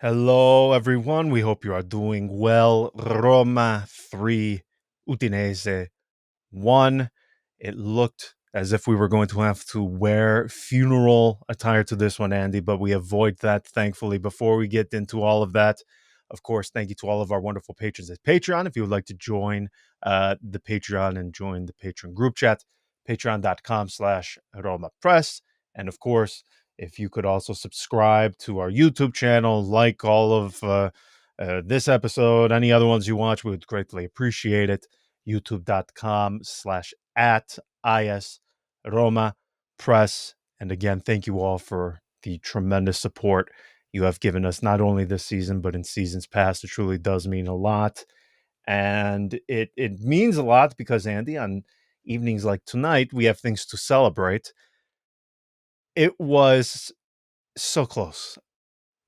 Hello, everyone. We hope you are doing well. Roma 3, Udinese 1. It looked as if we were going to have to wear funeral attire to this one, Andy, but we avoid that, thankfully. Before we get into all of that, of course, thank you to all of our wonderful patrons at Patreon. If you would like to join the Patreon and join the Patreon group chat, patreon.com/RomaPress. And of course, if you could also subscribe to our YouTube channel, like all of this episode, any other ones you watch, we would greatly appreciate it. YouTube.com/@IS Roma Press. And again, thank you all for the tremendous support you have given us, not only this season, but in seasons past. It truly does mean a lot. And it means a lot because, Andy, on evenings like tonight, we have things to celebrate. It was so close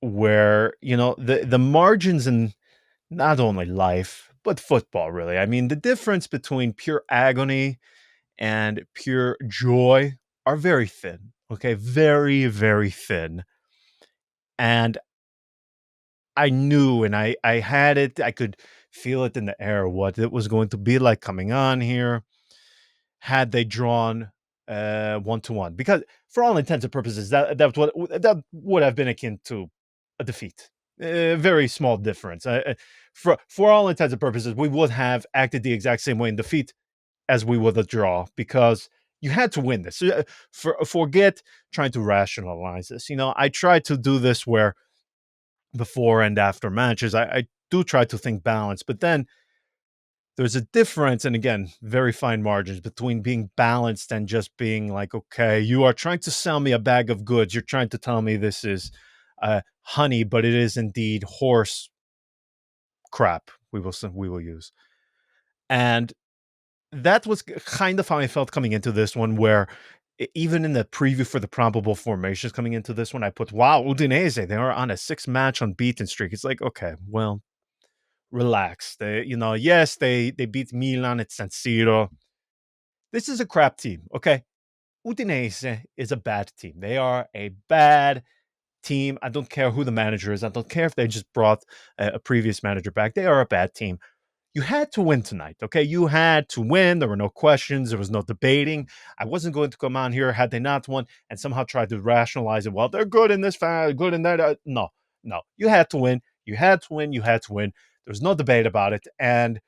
where, the margins in not only life, but football, really. I mean, the difference between pure agony and pure joy are very thin. Okay. Very, very thin. And I knew and I had it, I could feel it in the air what it was going to be like coming on here had they drawn 1-1. Because for all intents and purposes, that would have been akin to a defeat. A very small difference. For all intents and purposes, we would have acted the exact same way in defeat as we would a draw because you had to win this. Forget trying to rationalize this. I try to do this where before and after matches, I do try to think balance, but then there's a difference, and again, very fine margins between being balanced and just being like, okay, you are trying to sell me a bag of goods. You're trying to tell me this is honey, but it is indeed horse crap. We will use, and that was kind of how I felt coming into this one, where even in the preview for the probable formations coming into this one, I put, wow, Udinese, they are on a 6-match unbeaten streak. It's like, okay, well, relax. Yes, they beat Milan at San Siro. This is a crap team, okay? Udinese is a bad team. They are a bad team. I don't care who the manager is. I don't care if they just brought a previous manager back. They are a bad team. You had to win tonight, okay? You had to win. There were no questions. There was no debating. I wasn't going to come on here had they not won and somehow try to rationalize it. Well, they're good in this, good in that. No, no. You had to win. You had to win. You had to win. There was no debate about it. And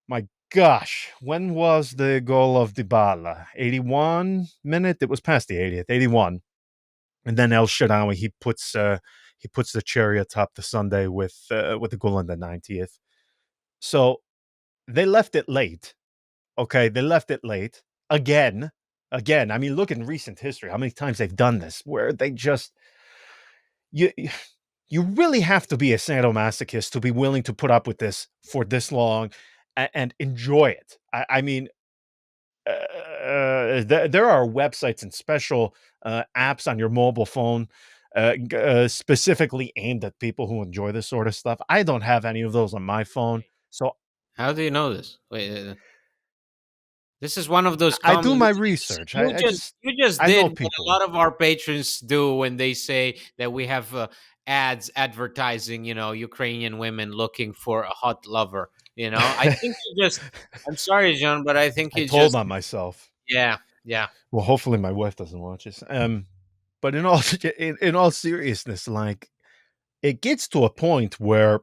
my gosh, when was the goal of Dybala? 81 minute? It was past the 80th, 81. And then El Shaarawy, he puts the cherry atop the Sunday with the goal in the 90th. So they left it late. Okay, they left it late again. Again, I mean, look in recent history how many times they've done this, where they just you you really have to be a sadomasochist to be willing to put up with this for this long and enjoy it. I mean, there are websites and special apps on your mobile phone specifically aimed at people who enjoy this sort of stuff. I don't have any of those on my phone, so How do you know this? Wait, this is one of those I do comments my research. I just you just I did know what a people. lot of our patrons do when they say that we have ads advertising, Ukrainian women looking for a hot lover. I think you just. I'm sorry, John, but I think I you told just. on myself. Yeah, yeah. Well, hopefully my wife doesn't watch this. But in all seriousness, like it gets to a point where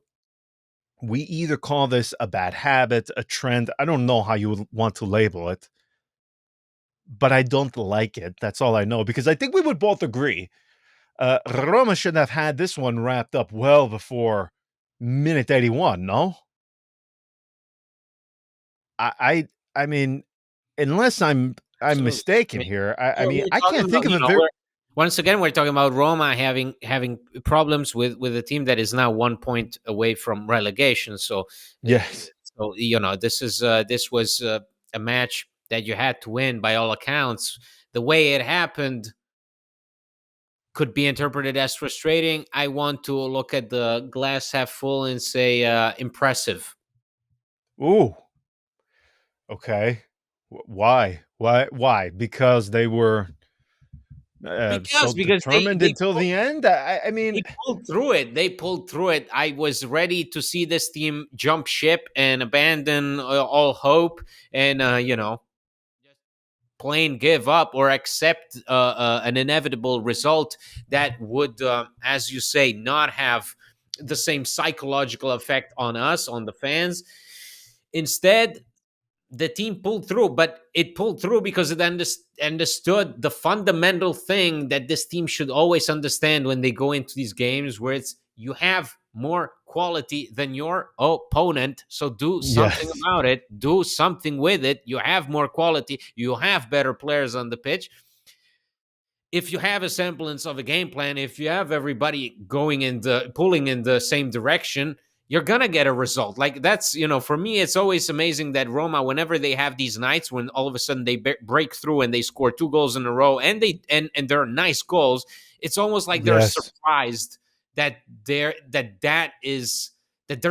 we either call this a bad habit, a trend. I don't know how you would want to label it, but I don't like it. That's all I know because I think we would both agree. Roma should have had this one wrapped up well before minute 81. No, I mean, unless I'm Absolutely. I mistaken mean, here. I mean, we're I talking can't about, think of a very once again, we're talking about Roma having problems with a team that is now 1 point away from relegation. So, uh, yes. this was a match that you had to win by all accounts. The way it happened could be interpreted as frustrating. I want to look at the glass half full and say impressive. Ooh. Okay. Why? Why? Why? Because they were so because they determined they until the end. I mean, they pulled through it. They pulled through it. I was ready to see this team jump ship and abandon all hope, and just plain give up or accept an inevitable result that would, as you say, not have the same psychological effect on us, on the fans. Instead, the team pulled through, but it pulled through because it understood the fundamental thing that this team should always understand when they go into these games, where it's you have more quality than your opponent. So do something yes, about it, do something with it. You have more quality, you have better players on the pitch. If you have a semblance of a game plan, if you have everybody going in the pulling in the same direction, you're gonna get a result. Like that's for me, it's always amazing that Roma, whenever they have these nights when all of a sudden they break through and they score 2 goals in a row, and they're nice goals, it's almost like they're yes, surprised that they're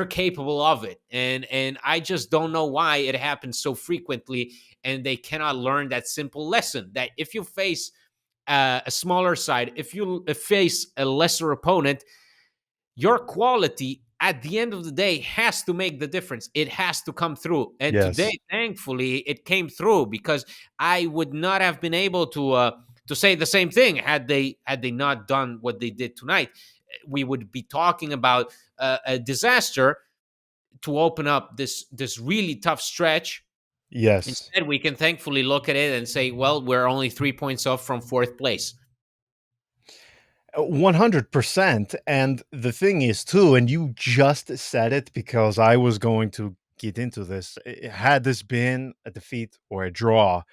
capable of it, and I just don't know why it happens so frequently, and they cannot learn that simple lesson that if you face a smaller side, if you face a lesser opponent, your quality at the end of the day has to make the difference. It has to come through. And today, yes, thankfully, it came through, because I would not have been able to say the same thing had they not done what they did tonight. We would be talking about a disaster to open up this really tough stretch. yes. Instead, we can thankfully look at it and say, well, we're only 3 points off from fourth place. 100%. And the thing is, too, and you just said it because I was going to get into this. Had this been a defeat or a draw,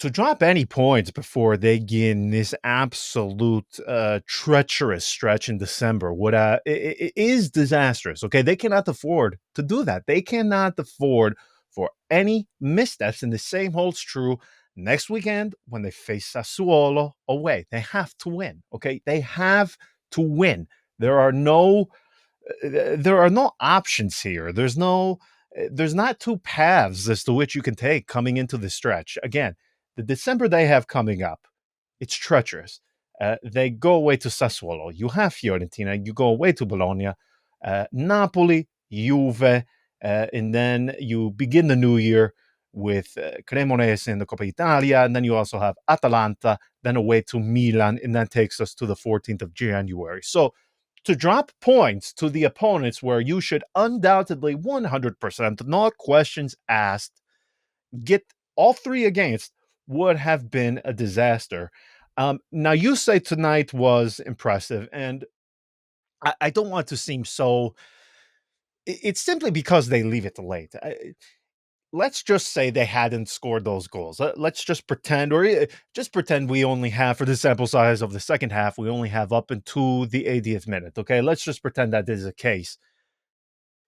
to drop any points before they gain this absolute treacherous stretch in December would is disastrous. Okay, they cannot afford to do that. They cannot afford for any missteps, and the same holds true next weekend when they face Sassuolo away. They have to win. Okay, they have to win. There are no there are no options here. There's not two paths as to which you can take coming into the stretch. Again, the December they have coming up, it's treacherous. They go away to Sassuolo. You have Fiorentina. You go away to Bologna, Napoli, Juve, and then you begin the new year with Cremonese in the Coppa Italia, and then you also have Atalanta, then away to Milan, and that takes us to the 14th of January. So to drop points to the opponents where you should undoubtedly 100%, not questions asked, get all three against would have been a disaster. Now, you say tonight was impressive, and I don't want to seem so. It's simply because they leave it late. Let's just say they hadn't scored those goals. Let's just pretend, or just pretend we only have, for the sample size of the second half, we only have up until the 80th minute. Okay, let's just pretend that is the case.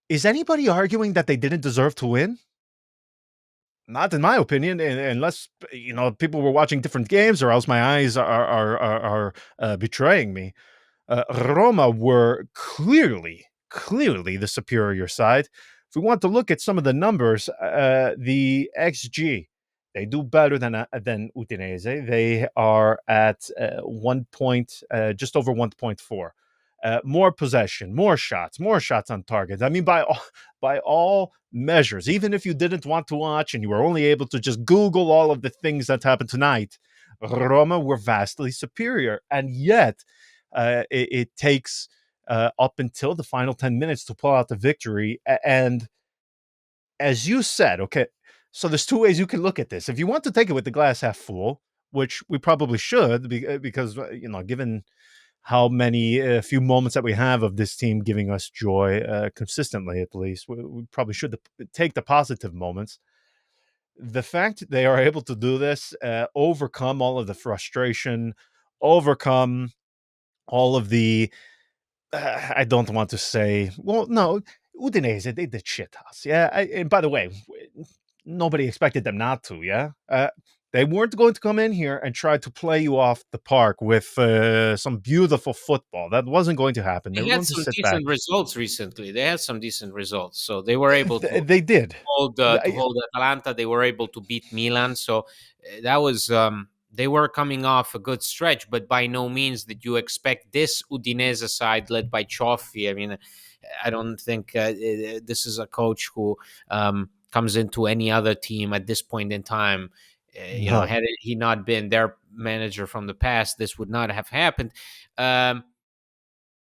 Is anybody arguing that they didn't deserve to win? Not in my opinion, unless people were watching different games, or else my eyes are betraying me. Roma were clearly the superior side. If we want to look at some of the numbers, the XG, they do better than Udinese. They are at 1 point, just over 1.4. More possession, more shots on target. I mean, by all measures, even if you didn't want to watch and you were only able to just Google all of the things that happened tonight, Roma were vastly superior, and yet it takes up until the final 10 minutes to pull out the victory. And as you said, okay, so there's two ways you can look at this. If you want to take it with the glass half full, which we probably should, because given how many few moments that we have of this team giving us joy consistently, at least we probably should take the positive moments. The fact they are able to do this, overcome all of the frustration, overcome all of the I don't want to say, well, no, Udinese, they did shit us. Yeah. And by the way, nobody expected them not to. Yeah. They weren't going to come in here and try to play you off the park with some beautiful football. That wasn't going to happen. They They were had going to some sit back. decent results recently. They had some decent results, so they were able They did. to hold Atalanta. They were able to beat Milan. So that was they were coming off a good stretch, but by no means did you expect this Udinese side led by Cioffi. I mean, I don't think this is a coach who comes into any other team at this point in time. No. Had he not been their manager from the past, this would not have happened. Um,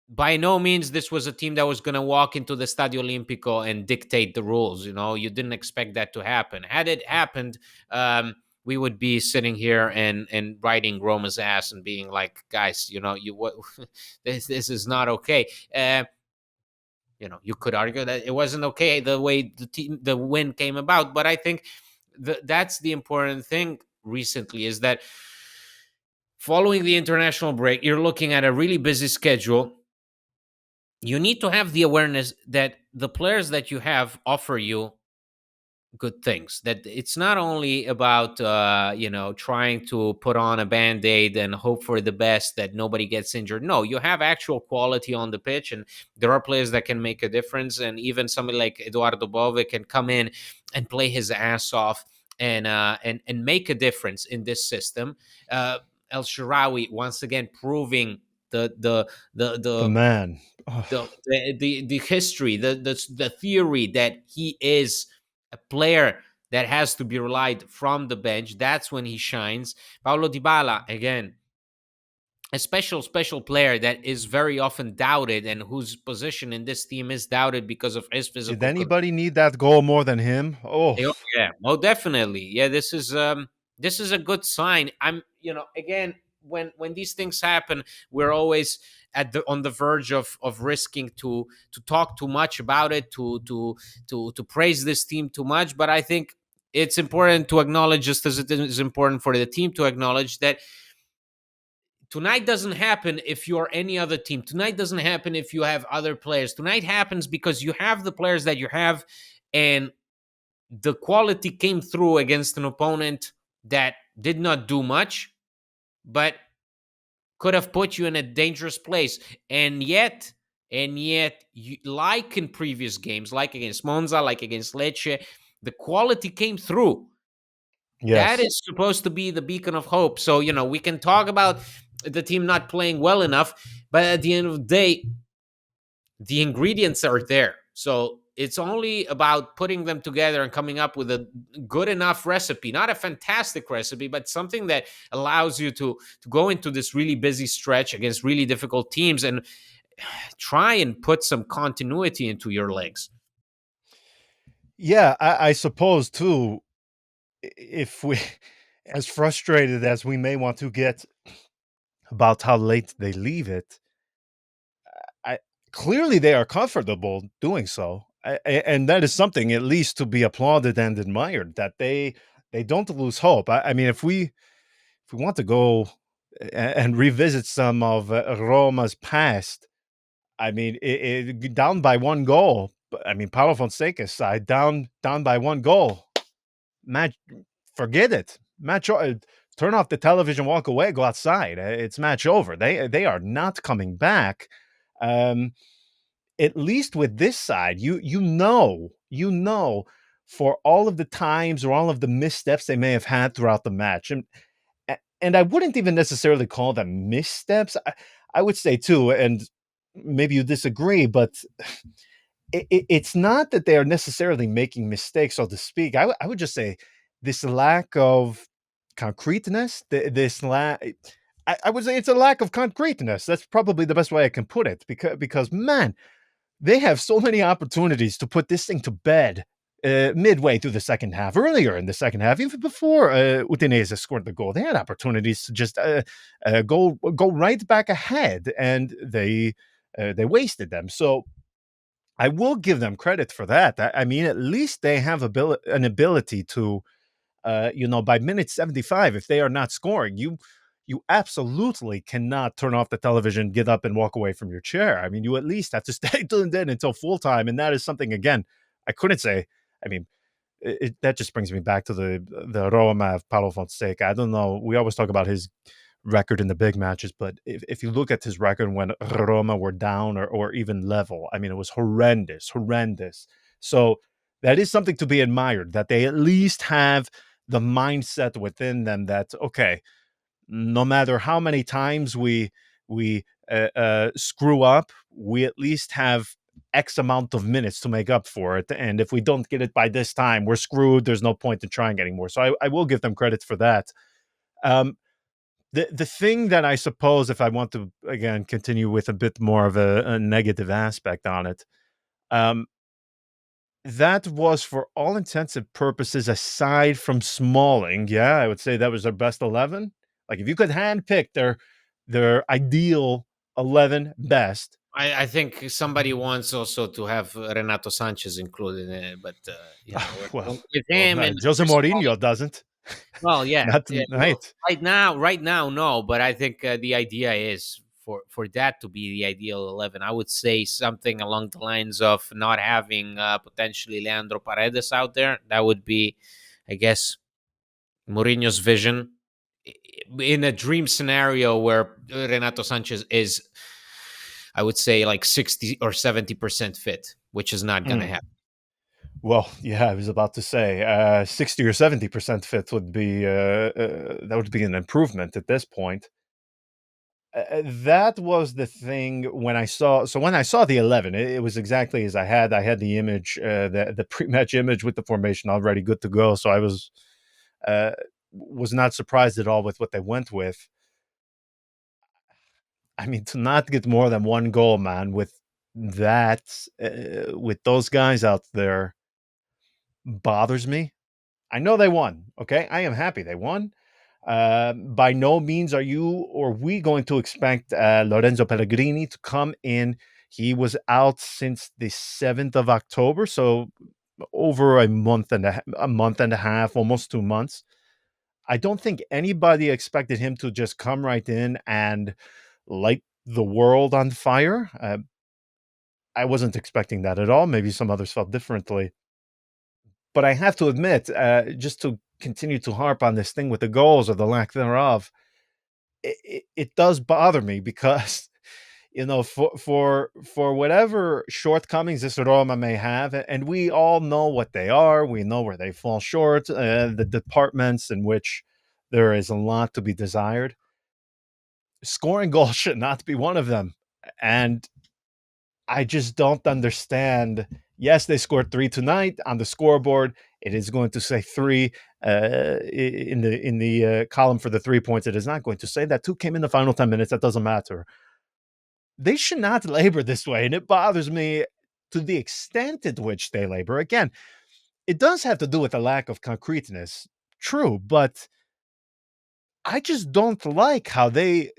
by no means this was a team that was going to walk into the Stadio Olimpico and dictate the rules. You didn't expect that to happen. Had it happened, we would be sitting here and riding Roma's ass and being like, guys, you what this is not okay. You could argue that it wasn't okay the way the win came about, but I think that's the important thing recently is that following the international break, you're looking at a really busy schedule. You need to have the awareness that the players that you have offer you good things, that it's not only about trying to put on a band-aid and hope for the best that nobody gets injured. No, you have actual quality on the pitch, and there are players that can make a difference, and even somebody like Eduardo Bove can come in and play his ass off and make a difference in this system. El Sharawi once again proving the the the The the man. Oh, the history, the theory that he is a player that has to be relied from the bench. That's when he shines. Paulo Dybala, again, a special player that is very often doubted and whose position in this team is doubted because of his did physical. anybody need that goal more than him? Oh, Oh, yeah, well, definitely. Yeah, this is a good sign. Again, when these things happen, we're always on the verge of risking to talk too much about it, to praise this team too much. But I think it's important to acknowledge, just as it is important for the team to acknowledge, that tonight doesn't happen if you're any other team. Tonight doesn't happen if you have other players. Tonight happens because you have the players that you have, and the quality came through against an opponent that did not do much, but could have put you in a dangerous place. And yet, like in previous games, like against Monza, like against Lecce, the quality came through. That yes. is supposed to be the beacon of hope. So, we can talk about the team not playing well enough, but at the end of the day, the ingredients are there. So it's only about putting them together and coming up with a good enough recipe, not a fantastic recipe, but something that allows you to go into this really busy stretch against really difficult teams and try and put some continuity into your legs. Yeah, I suppose too, if we, as frustrated as we may want to get about how late they leave it, I clearly they are comfortable doing so, and that is something at least to be applauded and admired. That they don't lose hope. I mean, if we want to go and revisit some of Roma's past, I mean, down by one goal. I mean, Paulo Fonseca's side down by one goal. Match, forget it. Turn off the television, walk away, go outside. It's match over. They are not coming back. Um, at least with this side, you know, for all of the times or all of the missteps they may have had throughout the match, and I wouldn't even necessarily call them missteps. I would say too, and maybe you disagree, but it's not that they are necessarily making mistakes, so to speak. I would just say this lack of concreteness, this I would say it's a lack of concreteness. That's probably the best way I can put it. Because man, they have so many opportunities to put this thing to bed midway through the second half, earlier in the second half, even before Udinese scored the goal. They had opportunities to just go right back ahead, and they wasted them. So I will give them credit for that. I mean, at least they have an ability to, by minute 75, if they are not scoring, you absolutely cannot turn off the television, get up, and walk away from your chair. I mean, you at least have to stay tuned in until full time, and that is something again I couldn't say. I mean, that just brings me back to the Roma of Paulo Fonseca. I don't know. We always talk about his record in the big matches, but if you look at his record when Roma were down or even level, I mean, it was horrendous, horrendous. So that is something to be admired, that they at least have the mindset within them that, okay, no matter how many times we screw up, we at least have X amount of minutes to make up for it. And if we don't get it by this time, we're screwed. There's no point in trying anymore. So I will give them credit for that. Um, the thing that I suppose, if I want to again continue with a bit more of a negative aspect on it, um, that was for all intents and purposes, aside from Smalling, yeah, I would say that was their best 11. Like if you could handpick their ideal 11 best. I think somebody wants also to have Renato Sanchez included in it, but Well, with him and Jose Chris Smalling. Mourinho doesn't. Well, yeah, Not yeah. Well, tonight. right now, no. But I think the idea is for that to be the ideal 11. I would say something along the lines of not having potentially Leandro Paredes out there. That would be, I guess, Mourinho's vision in a dream scenario where Renato Sanchez is, I would say, like 60 or 70% fit, which is not going to Mm. happen. Well, yeah, I was about to say 60 or 70% fit would be that would be an improvement at this point. That was the thing when I saw. So when I saw the 11, it was exactly as I had. I had the image, the pre-match image with the formation already good to go. So I uh, was not surprised at all with what they went with. I mean, to not get more than one goal, man, that, with those guys out there, bothers me. I know they won. Okay, I am happy they won. By no means are you or we going to expect Lorenzo Pellegrini to come in. He was out since the 7th of October, so over a month and a half, almost 2 months. I don't think anybody expected him to just come right in and light the world on fire. I wasn't expecting that at all. Maybe some others felt differently. But I have to admit, just to continue to harp on this thing with the goals or the lack thereof, it does bother me because for whatever shortcomings this Roma may have, and we all know what they are, we know where they fall short, the departments in which there is a lot to be desired. Scoring goals should not be one of them, and I just don't understand. Yes, they scored three tonight on the scoreboard. It is going to say three in the column for the 3 points. It is not going to say that two came in the final 10 minutes. That doesn't matter. They should not labor this way, and it bothers me to the extent at which they labor. Again, it does have to do with a lack of concreteness. True, but I just don't like how they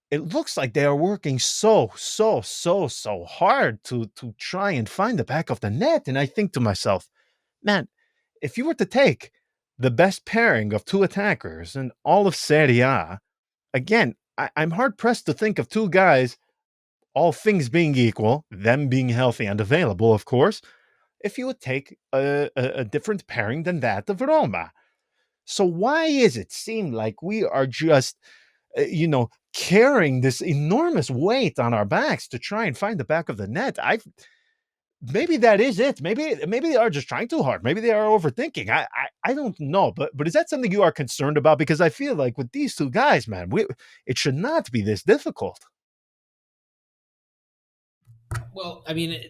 it looks like they are working so hard to try and find the back of the net. And I think to myself, man, if you were to take the best pairing of two attackers in all of Serie A, again, I'm hard pressed to think of two guys, all things being equal, them being healthy and available, of course, if you would take a different pairing than that of Roma. So why is it seem like we are just carrying this enormous weight on our backs to try and find the back of the net? I Maybe that is it. Maybe they are just trying too hard. Maybe they are overthinking. I don't know. But is that something you are concerned about? Because I feel like with these two guys, man, it should not be this difficult. Well, I mean,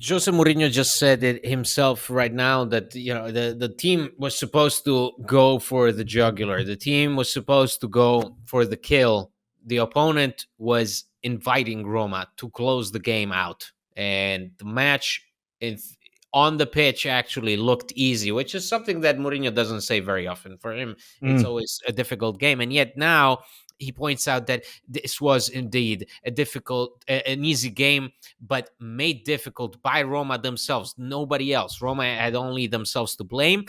Jose Mourinho just said it himself right now that the team was supposed to go for the jugular. The team was supposed to go for the kill. The opponent was inviting Roma to close the game out, and the match in, on the pitch actually looked easy, which is something that Mourinho doesn't say very often. For him, it's Mm, always a difficult game, and yet now he points out that this was indeed an easy game, but made difficult by Roma themselves. Nobody else. Roma had only themselves to blame.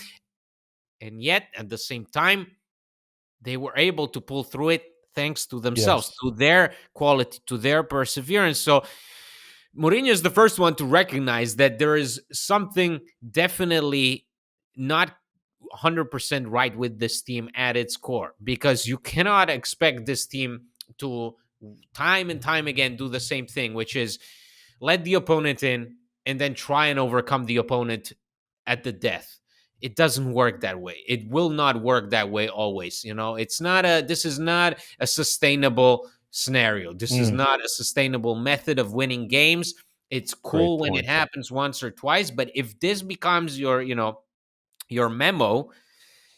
And yet, at the same time, they were able to pull through it thanks to themselves, yes. to their quality, to their perseverance. So Mourinho is the first one to recognize that there is something definitely not 100% right with this team at its core, because you cannot expect this team to time and time again do the same thing, which is let the opponent in and then try and overcome the opponent at the death. it doesn't work that way. It will not work that way always. It's not a this is not a sustainable scenario. This is Mm, not a sustainable method of winning games. It's great cool when it point. happens once or twice, but if this becomes your memo,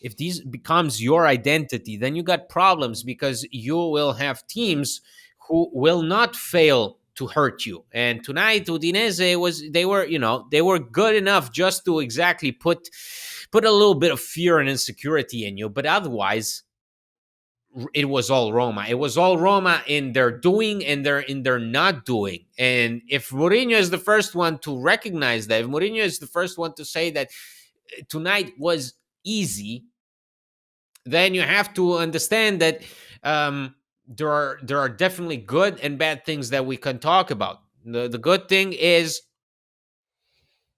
if these becomes your identity, then you got problems, because you will have teams who will not fail to hurt you. And tonight, Udinese they were good enough just to exactly put a little bit of fear and insecurity in you, but otherwise it was all Roma. It was all Roma in their doing and their not doing. And if Mourinho is the first one to recognize that, if Mourinho is the first one to say that tonight was easy, then you have to understand that there are definitely good and bad things that we can talk about. The good thing is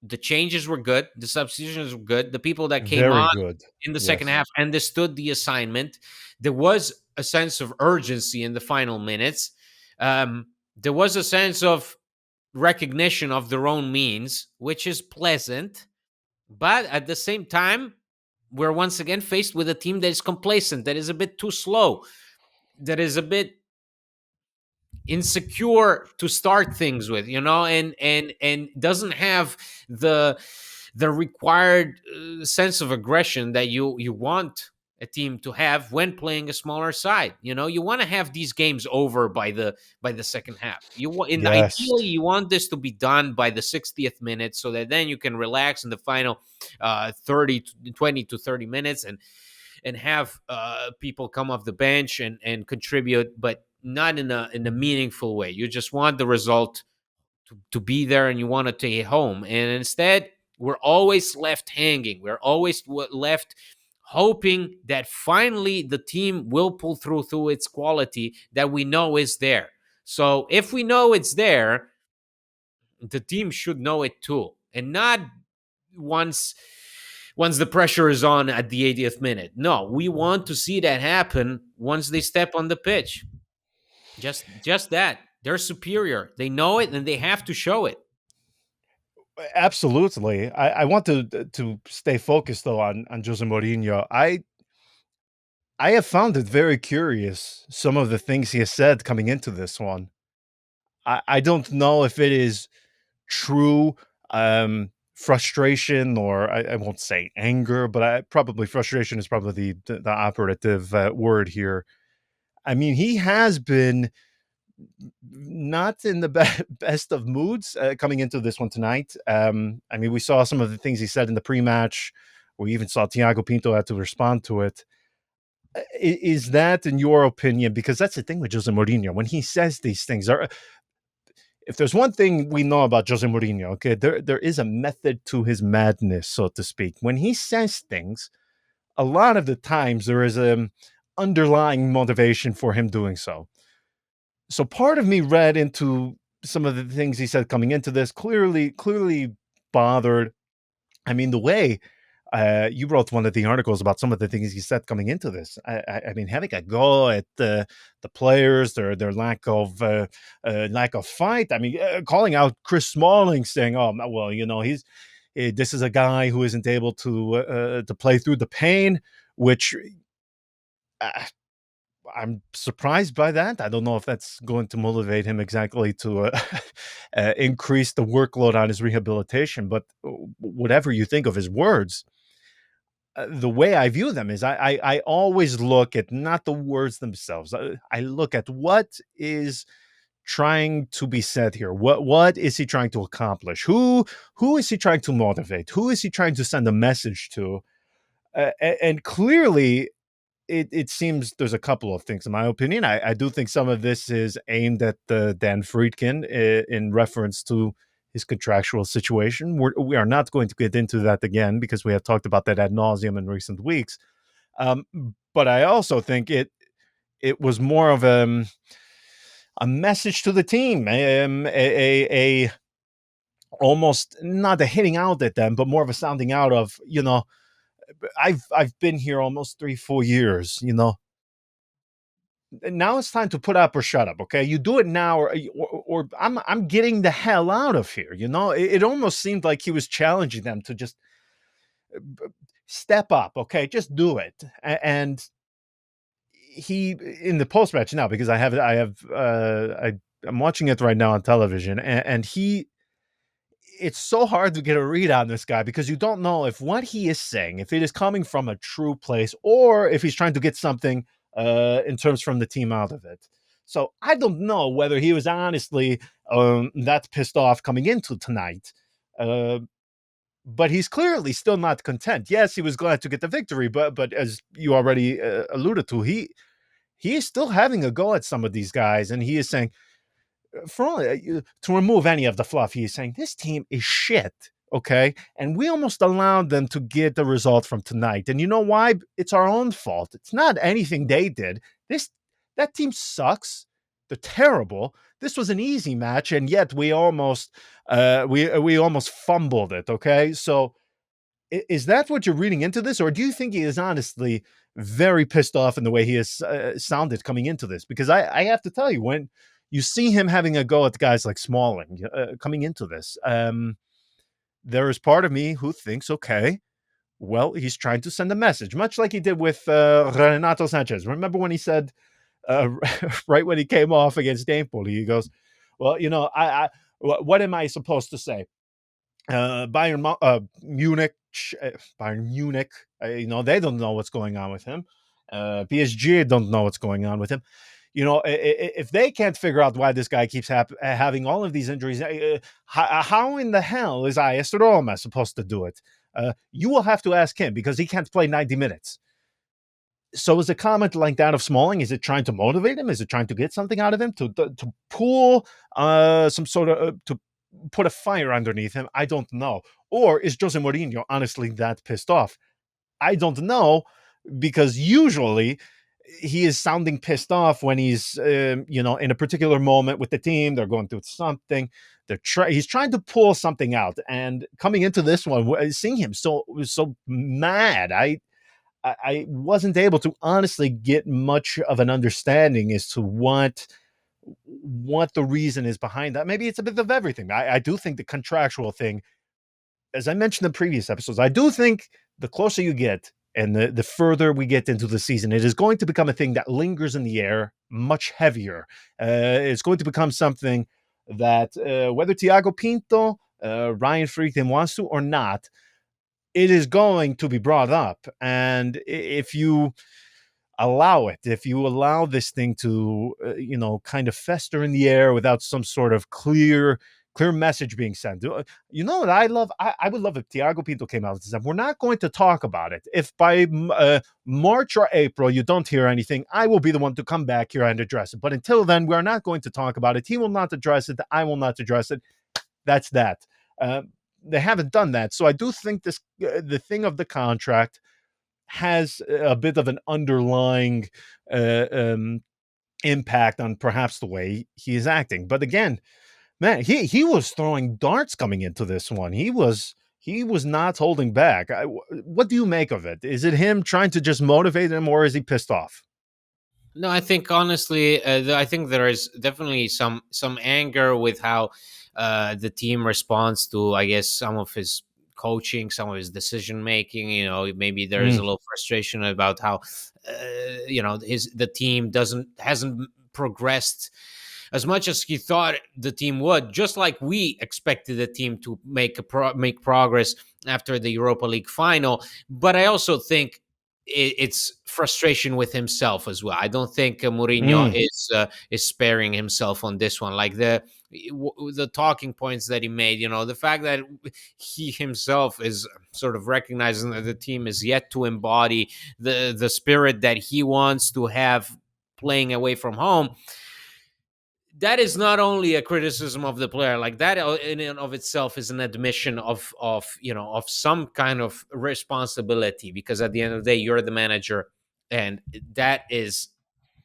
the changes were good, the substitutions were good, the people that came Very on good. in the second Yes. half understood the assignment. There was a sense of urgency in the final minutes. There was a sense of recognition of their own means, which is pleasant. But at the same time, we're once again faced with a team that is complacent, that is a bit too slow, that is a bit insecure to start things with, and doesn't have the the required sense of aggression that you want a team to have when playing a smaller side. You want to have these games over by the second half. Yes. Ideally, you want this to be done by the 60th minute, so that then you can relax in the final 20 to 30 minutes, and have people come off the bench and contribute, but not in a meaningful way. You just want the result to be there, and you want to take it home. And instead, we're always left hanging. We're always left hoping that finally the team will pull through its quality that we know is there. So if we know it's there, the team should know it too, and not once once the pressure is on at the 80th minute. No, we want to see that happen once they step on the pitch. Just that. They're superior. They know it, and they have to show it. Absolutely. I want to stay focused though on Jose Mourinho. I have found it very curious some of the things he has said coming into this one. I don't know if it is true frustration, or I won't say anger, but probably frustration is probably the operative word here. I mean, he has been not in the best of moods coming into this one tonight. I mean, we saw some of the things he said in the pre-match. We even saw Thiago Pinto had to respond to it. Is that, in your opinion, because that's the thing with Jose Mourinho, when he says these things, if there's one thing we know about Jose Mourinho, okay, there is a method to his madness, so to speak. When he says things, a lot of the times there is a underlying motivation for him doing so. So part of me read into some of the things he said coming into this, clearly bothered. I mean, the way you wrote one of the articles about some of the things he said coming into this. I mean, having a go at the players, their lack of fight. I mean, calling out Chris Smalling, saying, "Oh, well, this is a guy who isn't able to play through the pain," which uh, I'm surprised by that. I don't know if that's going to motivate him exactly to increase the workload on his rehabilitation. But whatever you think of his words, the way I view them is I always look at not the words themselves. I look at what is trying to be said here. What is he trying to accomplish? Who is he trying to motivate? Who is he trying to send a message to? And clearly, it seems there's a couple of things in my opinion. I do think some of this is aimed at Dan Friedkin in reference to his contractual situation. We are not going to get into that again because we have talked about that ad nauseum in recent weeks. Um, but I also think it was more of a message to the team, a almost not a hitting out at them, but more of a sounding out of, I've been here almost 3-4 years. Now it's time to put up or shut up. Okay, you do it now, or I'm getting the hell out of here. It almost seemed like he was challenging them to just Step up, okay? Just do it. And he in the post match now because I'm watching it right now on television, and he it's so hard to get a read on this guy because you don't know if what he is saying, if it is coming from a true place or if he's trying to get something in terms from the team out of it. So I don't know whether he was honestly that pissed off coming into tonight. Uh, but he's clearly still not content. Yes, he was glad to get the victory, but as you already alluded to, he is still having a go at some of these guys, and he is saying, for all, to remove any of the fluff, he's saying this team is shit. Okay, and we almost allowed them to get the result from tonight, and you know why? It's our own fault. It's not anything they did. This that team sucks. They're terrible. This was an easy match, and yet we almost fumbled it. Okay, so is that what you're reading into this, or do you think he is honestly very pissed off in the way he has sounded coming into this? Because I have to tell you, when you see him having a go at guys like Smalling coming into this, there is part of me who thinks, okay, well, he's trying to send a message, much like he did with Renato Sanchez. Remember when he said, right when he came off against Napoli, he goes, well, what am I supposed to say? Munich, Bayern Munich, they don't know what's going on with him. PSG don't know what's going on with him. If they can't figure out why this guy keeps having all of these injuries, how in the hell is AS Roma supposed to do it? You will have to ask him because he can't play 90 minutes. So is a comment like that of Smalling, is it trying to motivate him? Is it trying to get something out of him? To pull some sort of, to put a fire underneath him? I don't know. Or is Jose Mourinho honestly that pissed off? I don't know, because usually he is sounding pissed off when he's, in a particular moment with the team. They're going through something. He's trying to pull something out. And coming into this one, seeing him so mad, I wasn't able to honestly get much of an understanding as to what the reason is behind that. Maybe it's a bit of everything. I do think the contractual thing, as I mentioned in previous episodes, I do think the closer you get and the further we get into the season, it is going to become a thing that lingers in the air much heavier. It's going to become something that whether Thiago Pinto, Ryan Friedkin wants to or not, it is going to be brought up. And if you if you allow this thing to, kind of fester in the air without some sort of clear message being sent. You know what I love? I would love if Thiago Pinto came out and said, we're not going to talk about it. If by March or April you don't hear anything, I will be the one to come back here and address it. But until then, we're not going to talk about it. He will not address it. I will not address it. That's that. They haven't done that. So I do think the thing of the contract has a bit of an underlying uh, um, impact on perhaps the way he is acting. But again, man, he was throwing darts coming into this one. He was not holding back. What do you make of it? Is it him trying to just motivate him, or is he pissed off? No, I think honestly, I think there is definitely some anger with how the team responds to, I guess, some of his coaching, some of his decision making. Maybe there is a Mm, little frustration about how the team hasn't progressed as much as he thought the team would. Just like we expected the team to make progress after the Europa League final, but I also think it's frustration with himself as well. I don't think Mourinho mm, is sparing himself on this one. Like the talking points that he made, the fact that he himself is sort of recognizing that the team is yet to embody the spirit that he wants to have playing away from home. That is not only a criticism of the player, like that in and of itself is an admission of some kind of responsibility, because at the end of the day you're the manager, and that is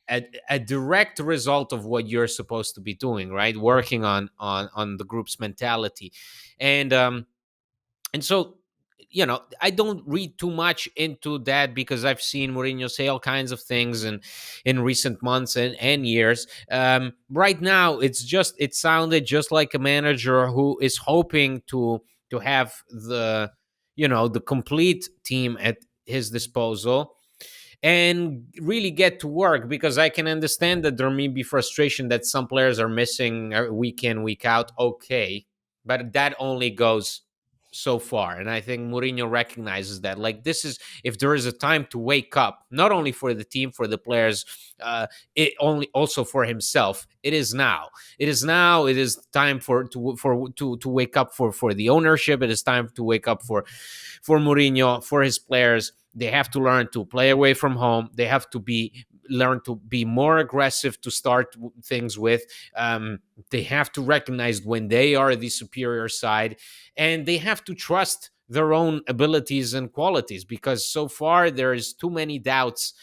a direct result of what you're supposed to be doing, right? Working on the group's mentality. And so, I don't read too much into that, because I've seen Mourinho say all kinds of things in recent months and years. Right now, it sounded just like a manager who is hoping to have the complete team at his disposal and really get to work, because I can understand that there may be frustration that some players are missing week in, week out. Okay. But that only goes so far. And I think Mourinho recognizes that. Like, this is, if there is a time to wake up, not only for the team, for the players, it only also for himself. It is now. It is now. It is time to wake up for the ownership. It is time to wake up for Mourinho, for his players. They have to learn to play away from home. They have to learn to be more aggressive to start things with. They have to recognize when they are the superior side, and they have to trust their own abilities and qualities, because so far there is too many doubts.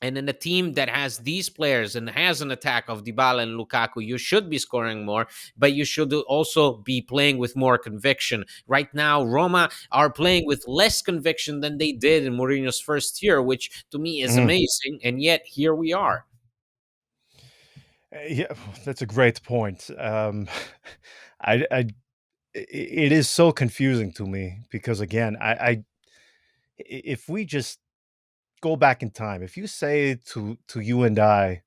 And in a team that has these players and has an attack of Dybala and Lukaku, you should be scoring more, but you should also be playing with more conviction. Right now, Roma are playing with less conviction than they did in Mourinho's first year, which to me is Mm. amazing. And yet, here we are. Yeah, that's a great point. I it is so confusing to me because again, if we just go back in time, if you say to you and I,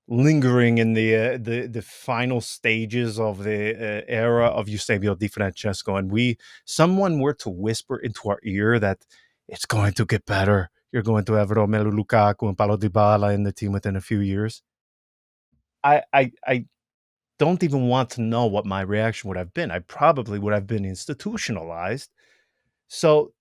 lingering in the final stages of the era of Eusebio Di Francesco, and we someone were to whisper into our ear that it's going to get better. You're going to have Romelu Lukaku and Paulo Dybala in the team within a few years. I don't even want to know what my reaction would have been. I probably would have been institutionalized. So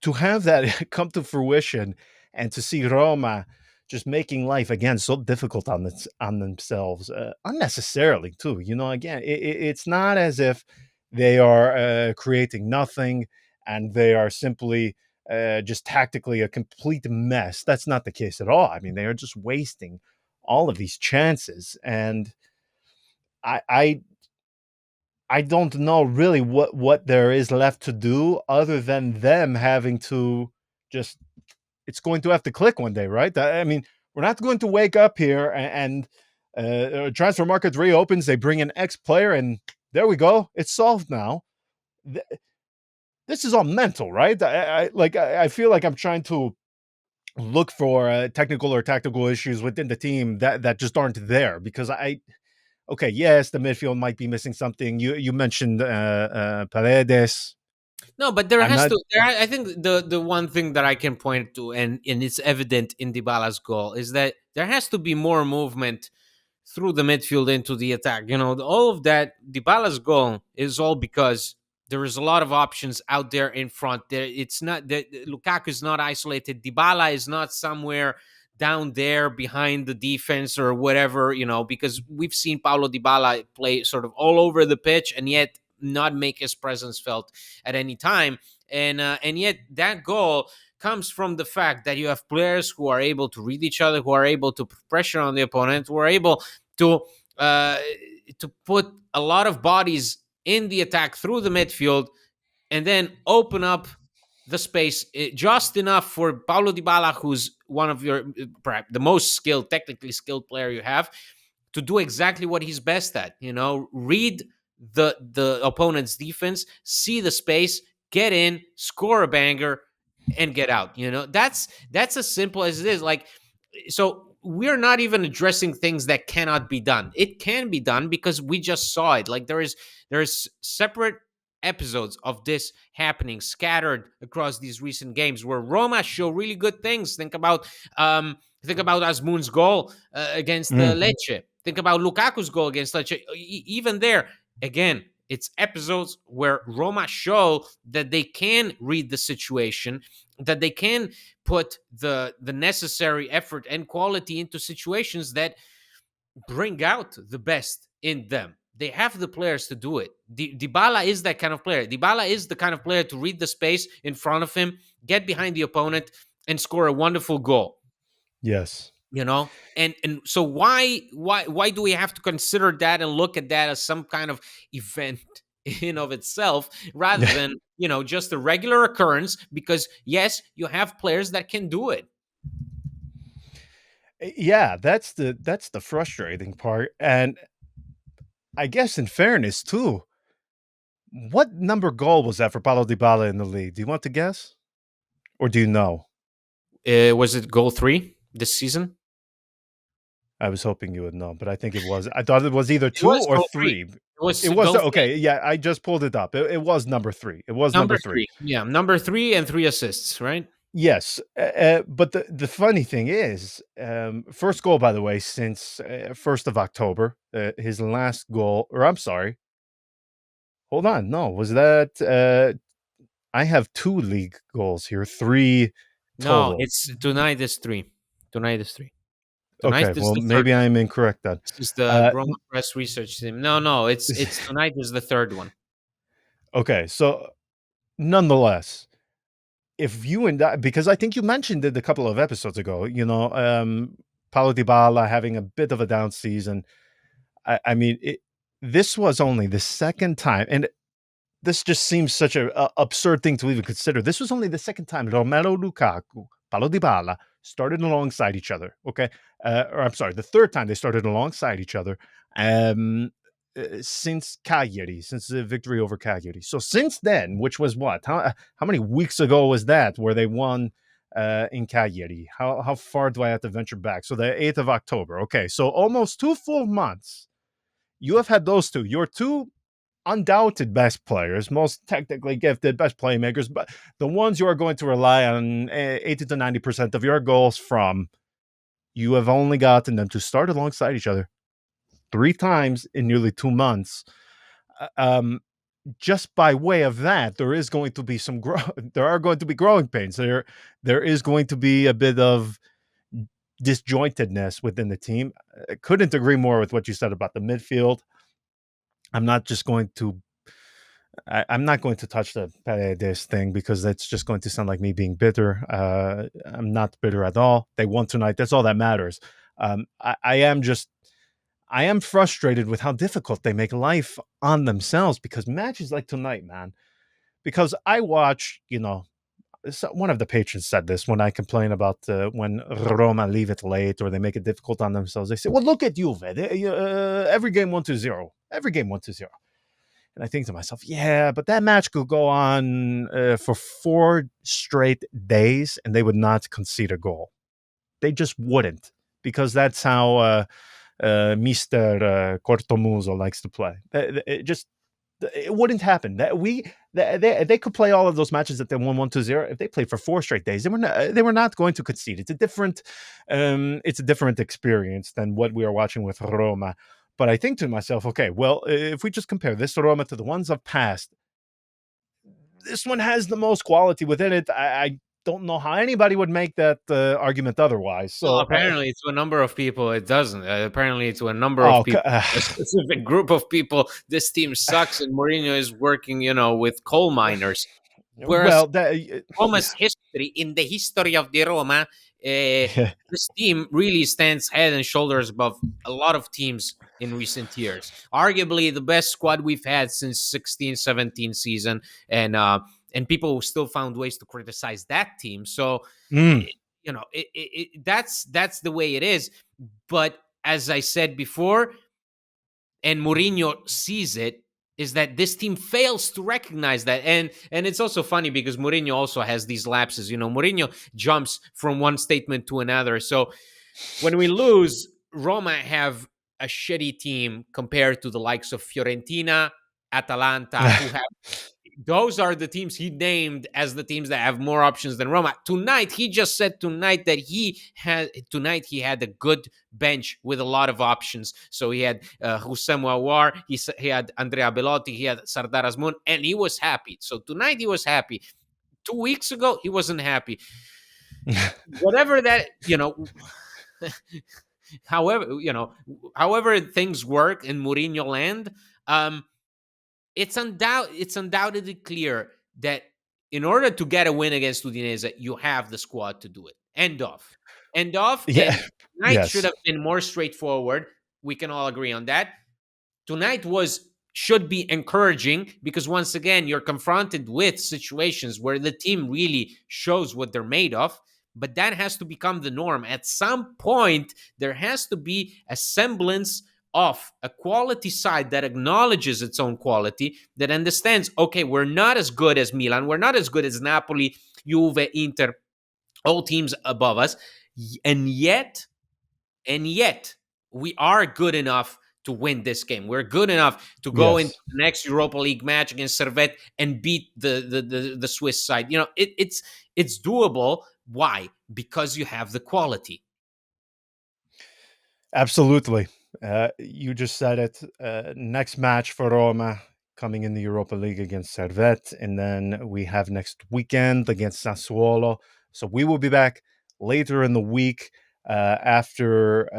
to have that come to fruition and to see Roma just making life again so difficult on themselves unnecessarily too. Again, it's not as if they are creating nothing and they are simply just tactically a complete mess. That's not the case at all. I mean, they are just wasting all of these chances, and I, I I don't know really what there is left to do other than them having to just it's going to have to click one day, right? I mean, we're not going to wake up here and transfer market reopens, they bring an X player and there we go. It's solved now. This is all mental, right? I feel like I'm trying to look for technical or tactical issues within the team that just aren't there because I okay, yes, the midfield might be missing something. You mentioned Paredes. No, but there I'm has not. to. I think the one thing that I can point to, and it's evident in Dybala's goal, is that there has to be more movement through the midfield into the attack. All of that. Dybala's goal is all because there is a lot of options out there in front. It's not that Lukaku is not isolated. Dybala is not somewhere down there behind the defense or whatever. Because we've seen Paulo Dybala play sort of all over the pitch and yet not make his presence felt at any time. And yet that goal comes from the fact that you have players who are able to read each other, who are able to put pressure on the opponent, who are able to uh, to put a lot of bodies in the attack through the midfield, and then open up the space just enough for Paulo Dybala, who's one of your perhaps the most skilled, technically skilled player you have, to do exactly what he's best at. Read the opponent's defense, see the space, get in, score a banger, and get out. That's as simple as it is. Like, so we're not even addressing things that cannot be done. It can be done because we just saw it. Like, there's separate episodes of this happening scattered across these recent games where Roma show really good things. Think about Asmun's goal against Mm, Lecce. Think about Lukaku's goal against Lecce. Even there, again, it's episodes where Roma show that they can read the situation, that they can put the necessary effort and quality into situations that bring out the best in them. They have the players to do it. Dybala is that kind of player. Dybala is the kind of player to read the space in front of him, get behind the opponent, and score a wonderful goal. yes. And so why do we have to consider that and look at that as some kind of event in of itself, rather Yeah. than just a regular occurrence? Because yes, you have players that can do it. Yeah, that's the frustrating part. And I guess in fairness too, What number goal was that for Paulo Dybala in the league? Do you want to guess? Or do you know? Was it goal 3 this season? I was hoping you would know, but I think it was. I thought it was either It 2 was or goal 3. 3. It was It was goal 3. okay. Yeah, I just pulled it up. It was number 3. It was Number number 3. 3. Yeah, number 3 and 3 assists, right? Yes, but the funny thing is, first goal, by the way, since 1st of October. His last goal, or I'm sorry, hold on. No, was that? I have 2 league goals here, 3 No, total. it's tonight is 3. Tonight is 3. Tonight Okay, is well, the third maybe one. I'm incorrect then. This is the Uh, Roma Press research team. No, no, it's tonight is the third one. okay, so nonetheless, if you and I, because I think you mentioned it a couple of episodes ago, Paulo Dybala having a bit of a down season. I mean, this was only the second time, and this just seems such a absurd thing to even consider. This was only the second time Romelu Lukaku, Paulo Dybala started alongside each other. Okay, or I'm sorry, the third time they started alongside each other um, since Cagliari, since the victory over Cagliari. So since then, which was what? How many weeks ago was that where they won in Cagliari? How far do I have to venture back? So the 8th of October. Okay, so almost 2 full months. You have had those two. Your two undoubted best players, most technically gifted, best playmakers, but the ones you are going to rely on 80 to 90% of your goals from, you have only gotten them to start alongside each other 3 times in nearly 2 months. Uh, Um, just by way of that, there is going to be there are going to be growing pains. There is going to be a bit of disjointedness within the team. I couldn't agree more with what you said about the midfield. I'm not just going to I'm not going to touch the Paredes thing because that's just going to sound like me being bitter. I'm not bitter at all. They won tonight. That's all that matters. I am just I am frustrated with how difficult they make life on themselves because matches like tonight, man. Because I watch, one of the patrons said this when I complain about when Roma leave it late or they make it difficult on themselves. They say, "Well, look at Juve. Every game 1-0. Every game 1-0." And I think to myself, yeah, but that match could go on for 4 straight days and they would not concede a goal. They just wouldn't because that's how Mr. Cortomuso likes to play. It wouldn't happen. They could play all of those matches that they won 1-0. If they played for 4 straight days, they were not going to concede. It's a different experience than what we are watching with Roma. But I think to myself, okay, well, if we just compare this Roma to the ones of past, this one has the most quality within it. I don't know how anybody would make that argument otherwise. Well, So, apparently, to a number of people, it doesn't. Apparently, to a number of oh, people, a specific group of people, this team sucks, and Mourinho is working, with coal miners. Whereas well, that, Roma's history, in the history of the Roma, yeah. this team really stands head and shoulders above a lot of teams in recent years. Arguably the best squad we've had since 16-17 season, and people still found ways to criticize that team. So, Mm. that's the way it is. But as I said before, and Mourinho sees it, is that this team fails to recognize that. And it's also funny because Mourinho also has these lapses. Mourinho jumps from one statement to another. So when we lose, Roma have a shitty team compared to the likes of Fiorentina, Atalanta, who have those are the teams he named as the teams that have more options than Roma. Tonight, he just said that he had a good bench with a lot of options. So he had Houssem Aouar, he had Andrea Belotti, he had Sardar Azmoun, and he was happy. So tonight he was happy. 2 weeks ago, he wasn't happy. Whatever that, however things work in Mourinho land, um, it's undoubtedly clear that in order to get a win against Udinese, you have the squad to do it. End off, Yeah. and tonight should Yes. have been more straightforward. We can all agree on that. Tonight should be encouraging because once again you're confronted with situations where the team really shows what they're made of, but that has to become the norm. At some point there has to be a semblance of a quality side that acknowledges its own quality, that understands, okay, we're not as good as Milan, we're not as good as Napoli, Juve, Inter, all teams above us, and yet, and yet, we are good enough to win this game. We're good enough to go into Yes. the next Europa League match against Servette and beat the Swiss side. It's doable. Why? Because you have the quality. Absolutely. You just said it. Next match for Roma coming in the Europa League against Servette, and then we have next weekend against Sassuolo. So we will be back later in the week after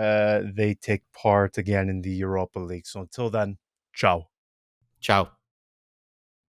they take part again in the Europa League. So until then, ciao. Ciao.